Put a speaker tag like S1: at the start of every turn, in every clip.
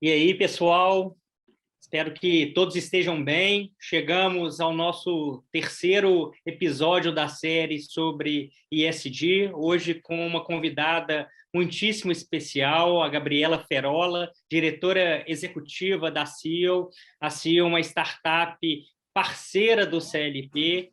S1: E aí, pessoal, espero que todos estejam bem. Chegamos ao nosso terceiro episódio da série sobre ESG, hoje com uma convidada muitíssimo especial, a Gabriela Ferola, diretora executiva da CEO. A CEO é uma startup parceira do CLP,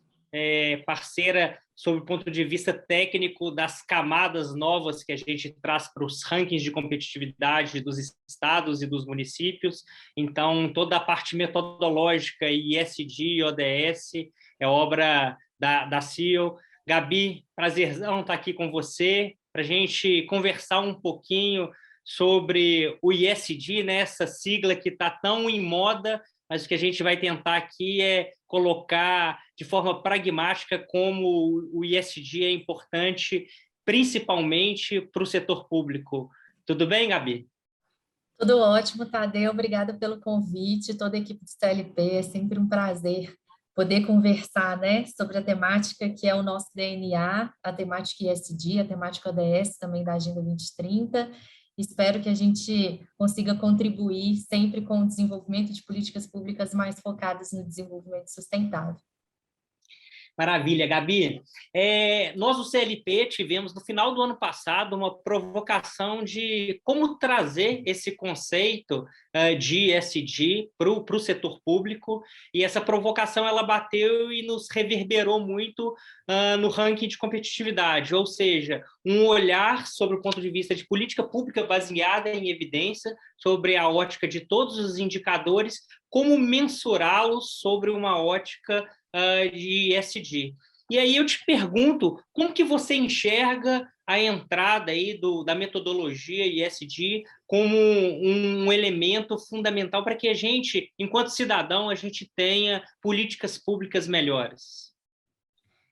S1: parceira sob o ponto de vista técnico das camadas novas que a gente traz para os rankings de competitividade dos estados e dos municípios. Então, toda a parte metodológica, ESG, ODS, é obra da CEO. Gabi, prazerzão estar aqui com você, para a gente conversar um pouquinho sobre o ESG, né? Essa sigla que está tão em moda, mas o que a gente vai tentar aqui é colocar de forma pragmática como o ESG é importante, principalmente para o setor público. Tudo bem, Gabi?
S2: Tudo ótimo, Tadeu. Obrigada pelo convite. Toda a equipe do CLP, é sempre um prazer poder conversar, né, sobre a temática que é o nosso DNA, a temática ESG, a temática ODS também da Agenda 2030. Espero que a gente consiga contribuir sempre com o desenvolvimento de políticas públicas mais focadas no desenvolvimento sustentável.
S1: Maravilha, Gabi. Nós, do CLP, tivemos, no final do ano passado, uma provocação de como trazer esse conceito de ESG para o setor público, e essa provocação ela bateu e nos reverberou muito no ranking de competitividade, ou seja, um olhar sobre o ponto de vista de política pública baseada em evidência, sobre a ótica de todos os indicadores, como mensurá-los sobre uma ótica de ESG. E aí eu te pergunto, como que você enxerga a entrada aí da metodologia ESG como um elemento fundamental para que a gente, enquanto cidadão, a gente tenha políticas públicas melhores?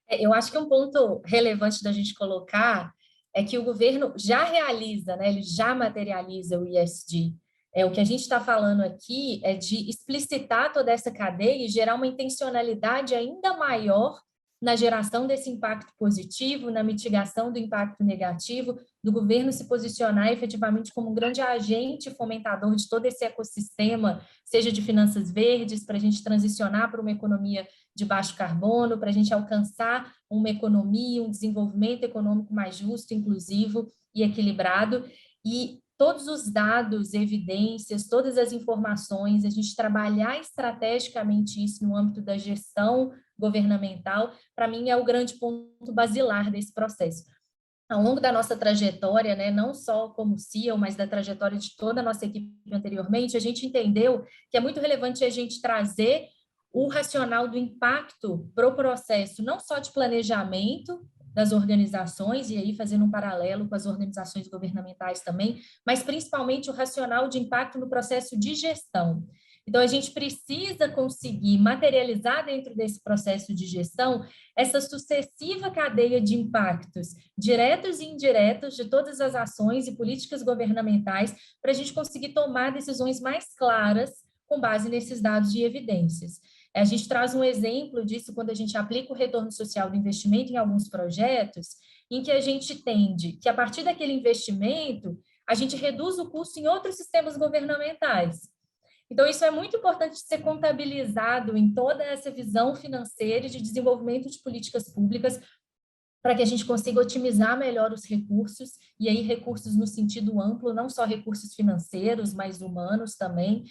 S2: Eu acho que um ponto relevante da gente colocar é que o governo já realiza, né, ele já materializa o ESG. O que a gente está falando aqui é de explicitar toda essa cadeia e gerar uma intencionalidade ainda maior na geração desse impacto positivo, na mitigação do impacto negativo, do governo se posicionar efetivamente como um grande agente fomentador de todo esse ecossistema, seja de finanças verdes, para a gente transicionar para uma economia de baixo carbono, para a gente alcançar uma economia, um desenvolvimento econômico mais justo, inclusivo e equilibrado. E todos os dados, evidências, todas as informações, a gente trabalhar estrategicamente isso no âmbito da gestão governamental, para mim é o grande ponto basilar desse processo. Ao longo da nossa trajetória, né, não só como CEO, mas da trajetória de toda a nossa equipe anteriormente, a gente entendeu que é muito relevante a gente trazer o racional do impacto para o processo, não só de planejamento das organizações, e aí fazendo um paralelo com as organizações governamentais também, mas principalmente o racional de impacto no processo de gestão. Então, a gente precisa conseguir materializar dentro desse processo de gestão essa sucessiva cadeia de impactos, diretos e indiretos, de todas as ações e políticas governamentais, para a gente conseguir tomar decisões mais claras com base nesses dados e evidências. A gente traz um exemplo disso quando a gente aplica o retorno social do investimento em alguns projetos, em que a gente entende que, a partir daquele investimento, a gente reduz o custo em outros sistemas governamentais. Então, isso é muito importante ser contabilizado em toda essa visão financeira e de desenvolvimento de políticas públicas, para que a gente consiga otimizar melhor os recursos, e aí recursos no sentido amplo, não só recursos financeiros, mas humanos também,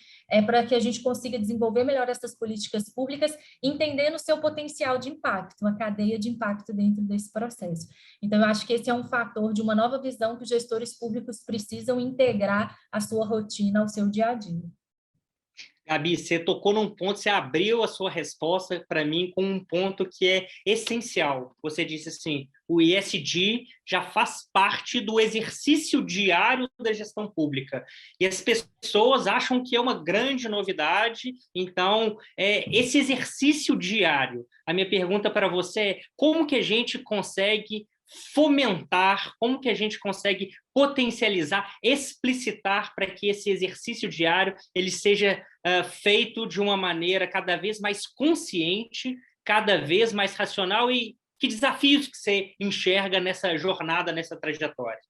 S2: para que a gente consiga desenvolver melhor essas políticas públicas, entendendo o seu potencial de impacto, a cadeia de impacto dentro desse processo. Então, eu acho que esse é um fator de uma nova visão que os gestores públicos precisam integrar à sua rotina, ao seu dia a dia.
S1: Gabi, você tocou num ponto, você abriu a sua resposta para mim com um ponto que é essencial. Você disse assim, o ESG já faz parte do exercício diário da gestão pública. E as pessoas acham que é uma grande novidade. Então, esse exercício diário, a minha pergunta para você é como que a gente consegue fomentar, como que a gente consegue potencializar, explicitar para que esse exercício diário ele seja feito de uma maneira cada vez mais consciente, cada vez mais racional, e que desafios que você enxerga nessa jornada, nessa trajetória?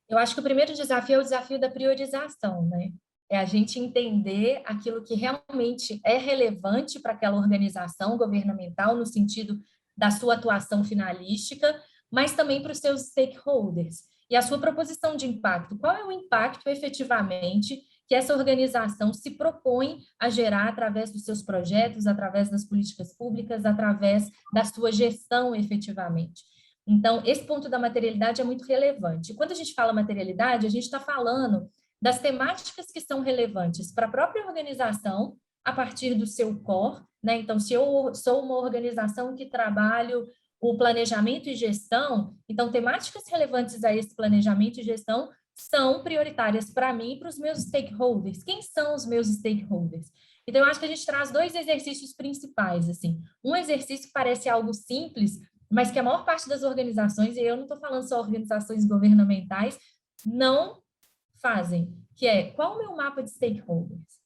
S2: Eu acho que o primeiro desafio é o desafio da priorização, né? É a gente entender aquilo que realmente é relevante para aquela organização governamental, no sentido da sua atuação finalística, mas também para os seus stakeholders. E a sua proposição de impacto, qual é o impacto efetivamente que essa organização se propõe a gerar através dos seus projetos, através das políticas públicas, através da sua gestão efetivamente. Então, esse ponto da materialidade é muito relevante. Quando a gente fala materialidade, a gente está falando das temáticas que são relevantes para a própria organização, a partir do seu core, né? Então, se eu sou uma organização que trabalho o planejamento e gestão, então temáticas relevantes a esse planejamento e gestão são prioritárias para mim e para os meus stakeholders. Quem são os meus stakeholders? Então, eu acho que a gente traz dois exercícios principais, assim. Um exercício que parece algo simples, mas que a maior parte das organizações, e eu não estou falando só organizações governamentais, não fazem, que é: qual o meu mapa de stakeholders?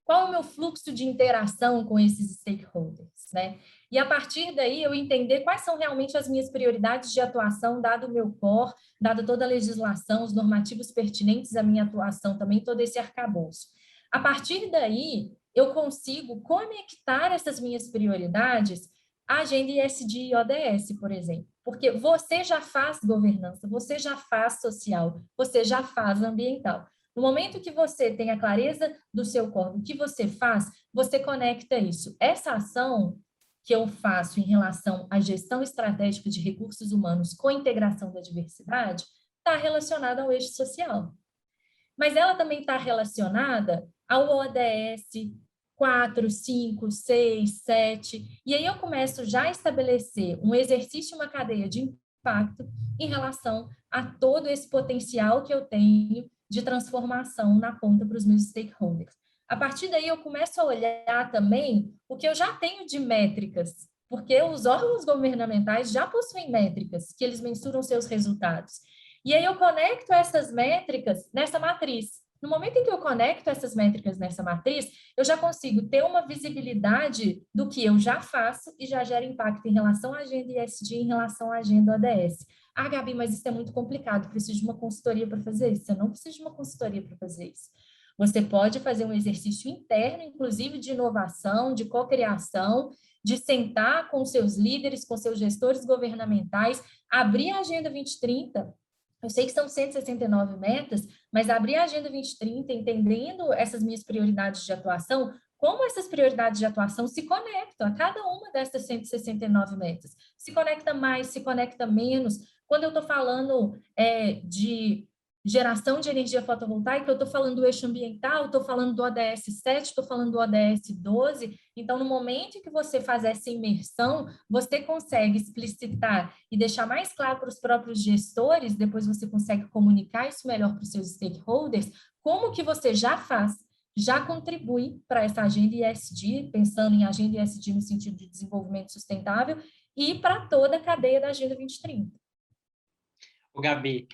S2: Qual o meu fluxo de interação com esses stakeholders, né? E a partir daí eu entender quais são realmente as minhas prioridades de atuação, dado o meu core, dado toda a legislação, os normativos pertinentes à minha atuação também, todo esse arcabouço. A partir daí, eu consigo conectar essas minhas prioridades à agenda ESG e ODS, por exemplo. Porque você já faz governança, você já faz social, você já faz ambiental. No momento que você tem a clareza do seu core, do que você faz, você conecta isso. Essa ação que eu faço em relação à gestão estratégica de recursos humanos com integração da diversidade está relacionada ao eixo social. Mas ela também está relacionada ao ODS 4, 5, 6, 7, e aí eu começo já a estabelecer um exercício, uma cadeia de impacto em relação a todo esse potencial que eu tenho de transformação na ponta para os meus stakeholders. A partir daí, eu começo a olhar também o que eu já tenho de métricas, porque os órgãos governamentais já possuem métricas que eles mensuram seus resultados. E aí eu conecto essas métricas nessa matriz. No momento em que eu conecto essas métricas nessa matriz, eu já consigo ter uma visibilidade do que eu já faço e já gera impacto em relação à agenda ESG, em relação à agenda ODS. Ah, Gabi, mas isso é muito complicado, preciso de uma consultoria para fazer isso. Você não precisa de uma consultoria para fazer isso. Você pode fazer um exercício interno, inclusive de inovação, de cocriação, de sentar com seus líderes, com seus gestores governamentais, abrir a Agenda 2030. Eu sei que são 169 metas, mas abrir a Agenda 2030, entendendo essas minhas prioridades de atuação, como essas prioridades de atuação se conectam a cada uma dessas 169 metas. Se conecta mais, se conecta menos. Quando eu estou falando de geração de energia fotovoltaica, eu estou falando do eixo ambiental, estou falando do ODS 7, estou falando do ODS 12. Então, no momento em que você faz essa imersão, você consegue explicitar e deixar mais claro para os próprios gestores, depois você consegue comunicar isso melhor para os seus stakeholders, como que você já faz, já contribui para essa agenda ESG, pensando em agenda ESG no sentido de desenvolvimento sustentável, e para toda a cadeia da Agenda 2030.
S1: O Gabi,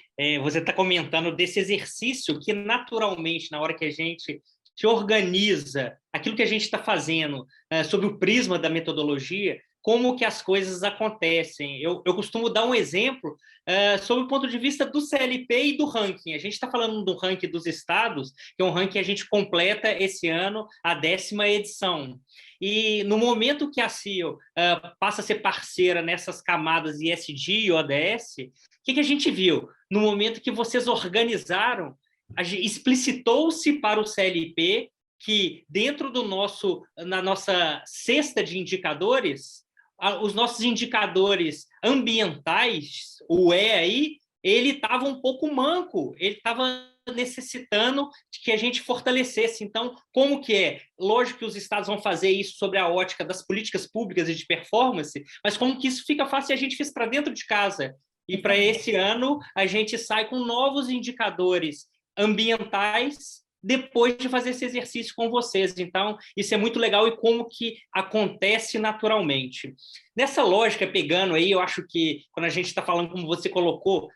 S1: você está comentando desse exercício que, naturalmente, na hora que a gente se organiza, aquilo que a gente está fazendo sob o prisma da metodologia, como que as coisas acontecem. Eu costumo dar um exemplo sob o ponto de vista do CLP e do ranking. A gente está falando do ranking dos estados, que é um ranking que a gente completa esse ano a 10ª edição. E no momento que a CIO passa a ser parceira nessas camadas ESG e ODS, o que a gente viu? No momento que vocês organizaram, explicitou-se para o CLP que dentro na nossa cesta de indicadores, os nossos indicadores ambientais, o E aí, ele estava um pouco manco, ele estava necessitando de que a gente fortalecesse. Então, como que é? Lógico que os estados vão fazer isso sobre a ótica das políticas públicas e de performance, mas como que isso fica fácil? A gente fez para dentro de casa. E para esse ano, a gente sai com novos indicadores ambientais depois de fazer esse exercício com vocês. Então, isso é muito legal e como que acontece naturalmente. Nessa lógica, pegando aí, eu acho que quando a gente está falando, como você colocou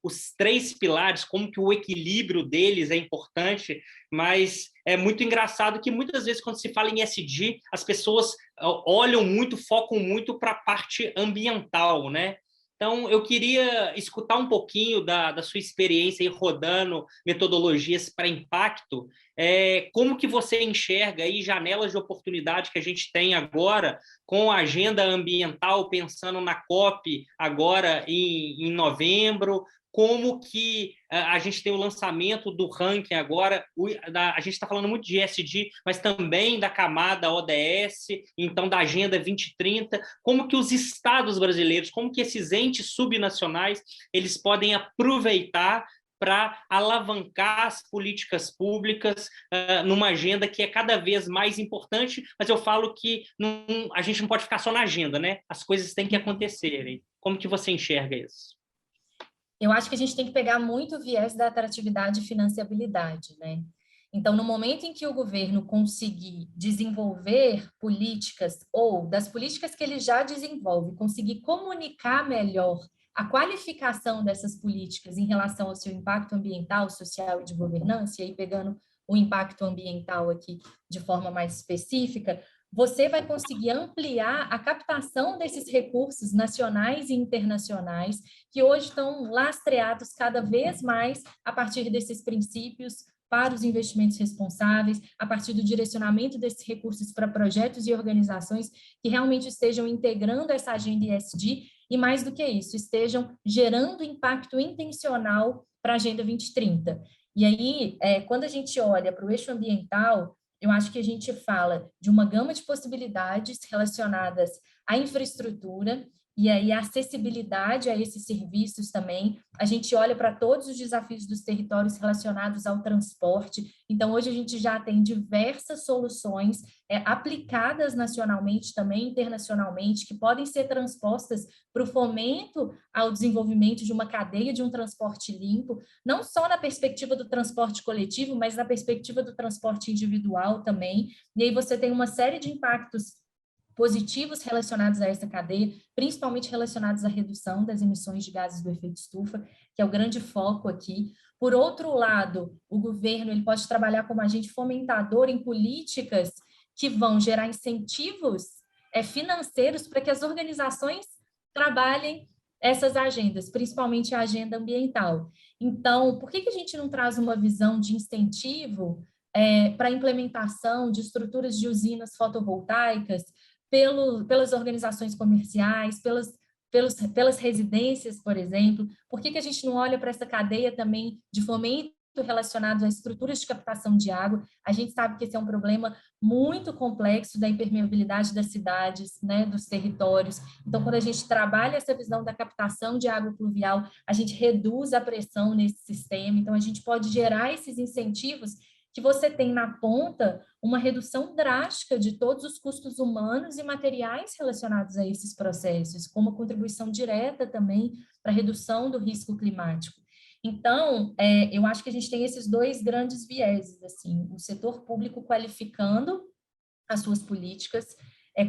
S1: os 3 pilares, como que o equilíbrio deles é importante, mas é muito engraçado que muitas vezes quando se fala em ESG, as pessoas olham muito, focam muito para a parte ambiental, né? Então, eu queria escutar um pouquinho da sua experiência aí rodando metodologias para impacto. Como que você enxerga aí janelas de oportunidade que a gente tem agora com a agenda ambiental, pensando na COP agora em novembro, como que a gente tem o lançamento do ranking agora, a gente está falando muito de ESG, mas também da camada ODS, então da Agenda 2030, como que os estados brasileiros, como que esses entes subnacionais, eles podem aproveitar para alavancar as políticas públicas numa agenda que é cada vez mais importante, mas eu falo que a gente não pode ficar só na agenda, né? As coisas têm que acontecerem. Como que você enxerga isso?
S2: Eu acho que a gente tem que pegar muito o viés da atratividade e financiabilidade, né? Então, no momento em que o governo conseguir desenvolver políticas, ou das políticas que ele já desenvolve, conseguir comunicar melhor a qualificação dessas políticas em relação ao seu impacto ambiental, social e de governança, e aí pegando o impacto ambiental aqui de forma mais específica, você vai conseguir ampliar a captação desses recursos nacionais e internacionais que hoje estão lastreados cada vez mais a partir desses princípios para os investimentos responsáveis, a partir do direcionamento desses recursos para projetos e organizações que realmente estejam integrando essa agenda ESG e, mais do que isso, estejam gerando impacto intencional para a Agenda 2030. E aí, quando a gente olha para o eixo ambiental, eu acho que a gente fala de uma gama de possibilidades relacionadas à infraestrutura e aí a acessibilidade a esses serviços também. A gente olha para todos os desafios dos territórios relacionados ao transporte. Então, hoje a gente já tem diversas soluções aplicadas nacionalmente, também internacionalmente, que podem ser transpostas para o fomento ao desenvolvimento de uma cadeia de um transporte limpo, não só na perspectiva do transporte coletivo, mas na perspectiva do transporte individual também. E aí você tem uma série de impactos positivos relacionados a essa cadeia, principalmente relacionados à redução das emissões de gases do efeito estufa, que é o grande foco aqui. Por outro lado, o governo ele pode trabalhar como agente fomentador em políticas que vão gerar incentivos financeiros para que as organizações trabalhem essas agendas, principalmente a agenda ambiental. Então, por que a gente não traz uma visão de incentivo para a implementação de estruturas de usinas fotovoltaicas pelas organizações comerciais, pelas residências, por exemplo? Por que a gente não olha para essa cadeia também de fomento relacionado a estruturas de captação de água? A gente sabe que esse é um problema muito complexo da impermeabilidade das cidades, né, dos territórios. Então, quando a gente trabalha essa visão da captação de água pluvial, a gente reduz a pressão nesse sistema. Então, a gente pode gerar esses incentivos que você tem na ponta uma redução drástica de todos os custos humanos e materiais relacionados a esses processos, com uma contribuição direta também para a redução do risco climático. Então, eu acho que a gente tem esses dois grandes vieses, assim, o setor público qualificando as suas políticas,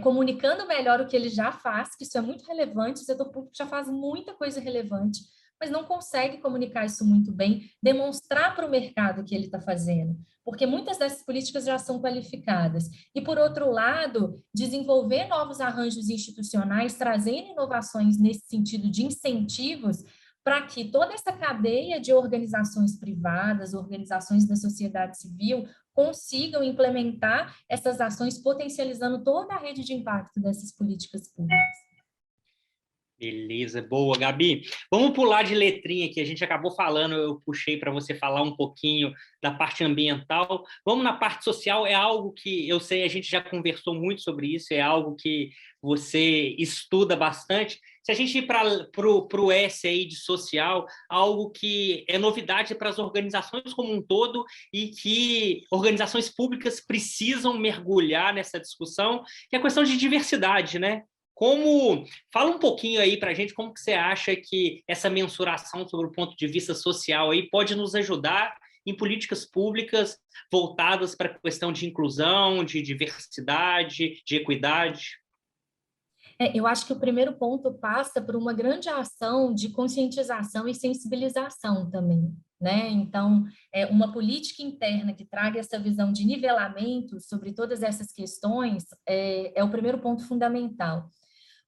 S2: comunicando melhor o que ele já faz, que isso é muito relevante, o setor público já faz muita coisa relevante, mas não consegue comunicar isso muito bem, demonstrar para o mercado o que ele está fazendo, porque muitas dessas políticas já são qualificadas. E, por outro lado, desenvolver novos arranjos institucionais, trazendo inovações nesse sentido de incentivos, para que toda essa cadeia de organizações privadas, organizações da sociedade civil, consigam implementar essas ações, potencializando toda a rede de impacto dessas políticas públicas.
S1: Beleza, boa, Gabi. Vamos pular de letrinha aqui, a gente acabou falando, eu puxei para você falar um pouquinho da parte ambiental. Vamos na parte social, é algo que eu sei, a gente já conversou muito sobre isso, é algo que você estuda bastante. Se a gente ir para o S aí de social, algo que é novidade para as organizações como um todo e que organizações públicas precisam mergulhar nessa discussão, que é a questão de diversidade, né? Fala um pouquinho aí para a gente como que você acha que essa mensuração sobre o ponto de vista social aí pode nos ajudar em políticas públicas voltadas para a questão de inclusão, de diversidade, de equidade?
S2: Eu acho que o primeiro ponto passa por uma grande ação de conscientização e sensibilização também, né? Então, uma política interna que traga essa visão de nivelamento sobre todas essas questões é o primeiro ponto fundamental.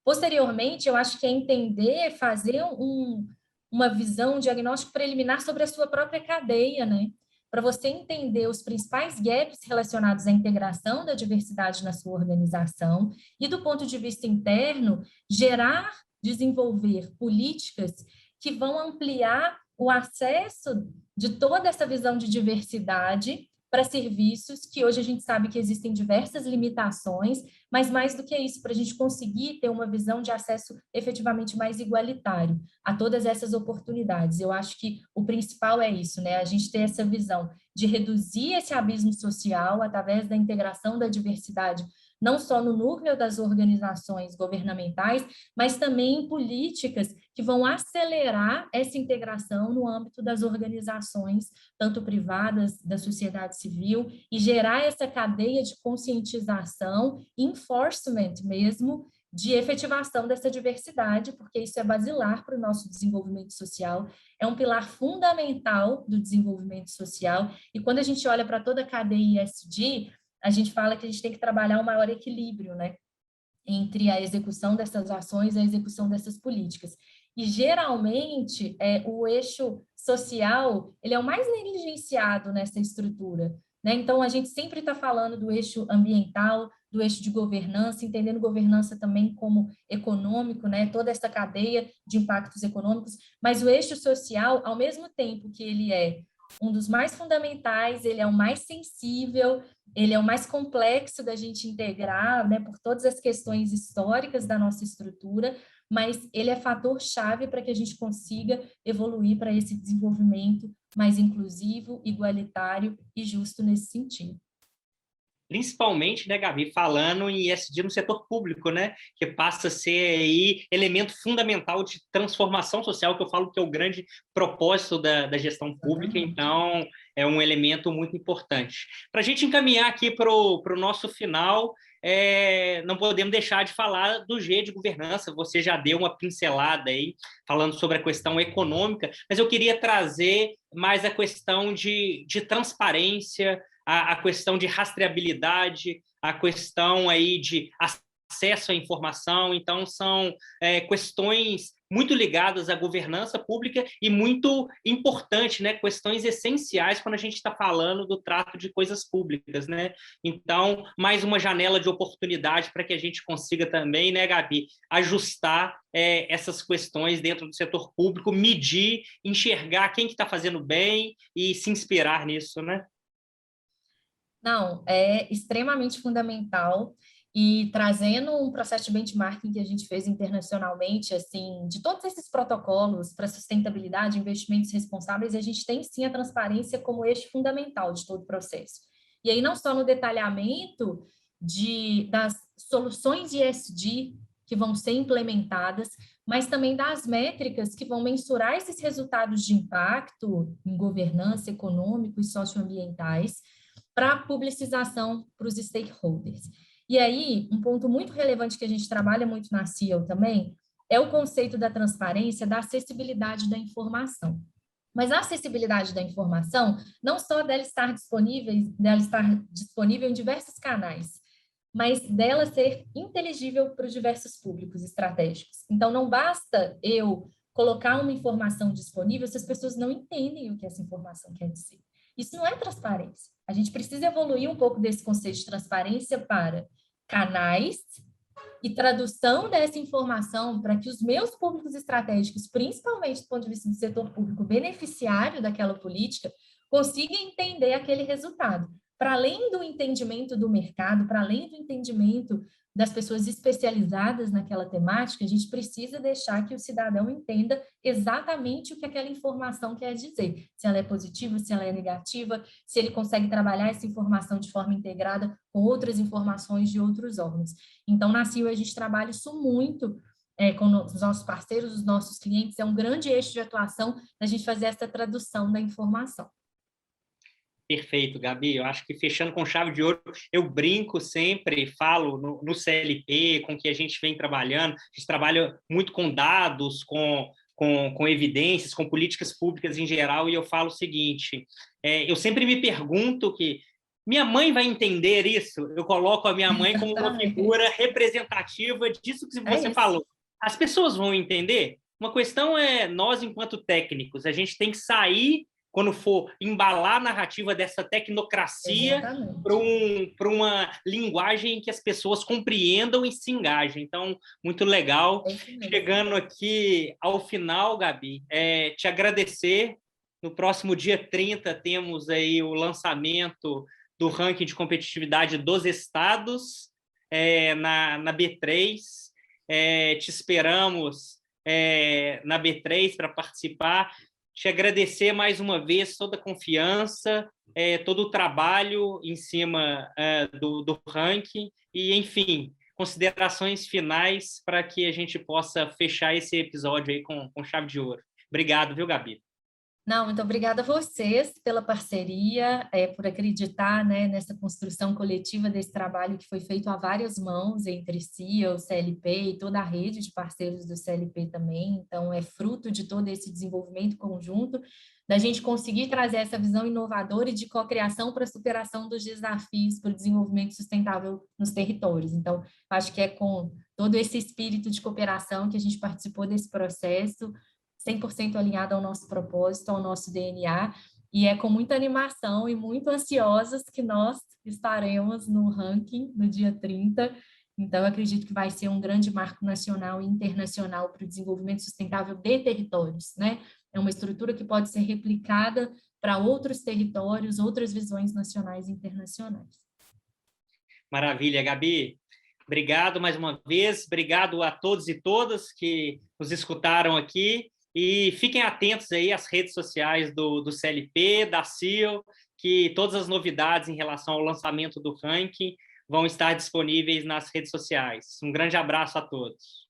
S2: Posteriormente, eu acho que é entender, fazer uma visão, um diagnóstico preliminar sobre a sua própria cadeia, né? Para você entender os principais gaps relacionados à integração da diversidade na sua organização e, do ponto de vista interno, gerar, desenvolver políticas que vão ampliar o acesso de toda essa visão de diversidade para serviços que hoje a gente sabe que existem diversas limitações, mas mais do que isso, para a gente conseguir ter uma visão de acesso efetivamente mais igualitário a todas essas oportunidades. Eu acho que o principal é isso, né? A gente ter essa visão de reduzir esse abismo social através da integração da diversidade, não só no núcleo das organizações governamentais, mas também em políticas que vão acelerar essa integração no âmbito das organizações, tanto privadas, da sociedade civil, e gerar essa cadeia de conscientização, enforcement mesmo, de efetivação dessa diversidade, porque isso é basilar para o nosso desenvolvimento social, é um pilar fundamental do desenvolvimento social, e quando a gente olha para toda a cadeia ESG, a gente fala que a gente tem que trabalhar um maior equilíbrio, né, entre a execução dessas ações e a execução dessas políticas. E, geralmente, o eixo social, ele é o mais negligenciado nessa estrutura, né? Então, a gente sempre está falando do eixo ambiental, do eixo de governança, entendendo governança também como econômico, né? Toda essa cadeia de impactos econômicos, mas o eixo social, ao mesmo tempo que ele é um dos mais fundamentais, ele é o mais sensível, ele é o mais complexo da gente integrar, né, por todas as questões históricas da nossa estrutura, mas ele é fator-chave para que a gente consiga evoluir para esse desenvolvimento mais inclusivo, igualitário e justo nesse sentido.
S1: Principalmente, né, Gabi, falando em ESG no setor público, né, que passa a ser aí elemento fundamental de transformação social, que eu falo que é o grande propósito da gestão pública, então é um elemento muito importante. Para a gente encaminhar aqui para o nosso final, não podemos deixar de falar do G de governança, você já deu uma pincelada aí, falando sobre a questão econômica, mas eu queria trazer mais a questão de transparência, a questão de rastreabilidade, a questão aí de acesso à informação. Então, são questões muito ligadas à governança pública e muito importantes, né? Questões essenciais quando a gente está falando do trato de coisas públicas, né? Então, mais uma janela de oportunidade para que a gente consiga também, né, Gabi, ajustar essas questões dentro do setor público, medir, enxergar quem que está fazendo bem e se inspirar nisso, né?
S2: Não, é extremamente fundamental e trazendo um processo de benchmarking que a gente fez internacionalmente, assim, de todos esses protocolos para sustentabilidade, investimentos responsáveis, a gente tem sim a transparência como eixo fundamental de todo o processo. E aí não só no detalhamento das soluções ESG que vão ser implementadas, mas também das métricas que vão mensurar esses resultados de impacto em governança econômico e socioambientais, para a publicização para os stakeholders. E aí, um ponto muito relevante que a gente trabalha muito na CIEL também é o conceito da transparência, da acessibilidade da informação. Mas a acessibilidade da informação, não só dela estar disponível em diversos canais, mas dela ser inteligível para os diversos públicos estratégicos. Então, não basta eu colocar uma informação disponível se as pessoas não entendem o que essa informação quer dizer. Isso não é transparência. A gente precisa evoluir um pouco desse conceito de transparência para canais e tradução dessa informação para que os meus públicos estratégicos, principalmente do ponto de vista do setor público beneficiário daquela política, consigam entender aquele resultado. Para além do entendimento do mercado, para além do entendimento das pessoas especializadas naquela temática, a gente precisa deixar que o cidadão entenda exatamente o que aquela informação quer dizer. Se ela é positiva, se ela é negativa, se ele consegue trabalhar essa informação de forma integrada com outras informações de outros órgãos. Então, na CIO, a gente trabalha isso muito com os nossos parceiros, os nossos clientes, é um grande eixo de atuação da gente fazer essa tradução da informação.
S1: Perfeito, Gabi. Eu acho que fechando com chave de ouro, eu brinco sempre, falo no CLP, com que a gente vem trabalhando, a gente trabalha muito com dados, com evidências, com políticas públicas em geral, e eu falo o seguinte, eu sempre me pergunto que minha mãe vai entender isso. Eu coloco a minha mãe como uma figura representativa disso que você falou. As pessoas vão entender. Uma questão é nós, enquanto técnicos, a gente tem que sair, quando for embalar a narrativa dessa tecnocracia, para uma linguagem que as pessoas compreendam e se engajem. Então, muito legal. Chegando aqui ao final, Gabi, te agradecer. No próximo dia 30 temos aí o lançamento do ranking de competitividade dos estados na B3. Te esperamos na B3 para participar. Te agradecer mais uma vez toda a confiança, todo o trabalho em cima do ranking e, enfim, considerações finais para que a gente possa fechar esse episódio aí com chave de ouro. Obrigado, viu, Gabi?
S2: Não, muito obrigada a vocês pela parceria, por acreditar, né, nessa construção coletiva desse trabalho que foi feito a várias mãos entre CIA, o CLP e toda a rede de parceiros do CLP também. Então, é fruto de todo esse desenvolvimento conjunto, da gente conseguir trazer essa visão inovadora e de cocriação para a superação dos desafios para o desenvolvimento sustentável nos territórios. Então, acho que é com todo esse espírito de cooperação que a gente participou desse processo, 100% alinhado ao nosso propósito, ao nosso DNA, e é com muita animação e muito ansiosas que nós estaremos no ranking no dia 30. Então, eu acredito que vai ser um grande marco nacional e internacional para o desenvolvimento sustentável de territórios, né? É uma estrutura que pode ser replicada para outros territórios, outras visões nacionais e internacionais.
S1: Maravilha, Gabi. Obrigado mais uma vez. Obrigado a todos e todas que nos escutaram aqui. E fiquem atentos aí às redes sociais do CLP, da CIO, que todas as novidades em relação ao lançamento do ranking vão estar disponíveis nas redes sociais. Um grande abraço a todos.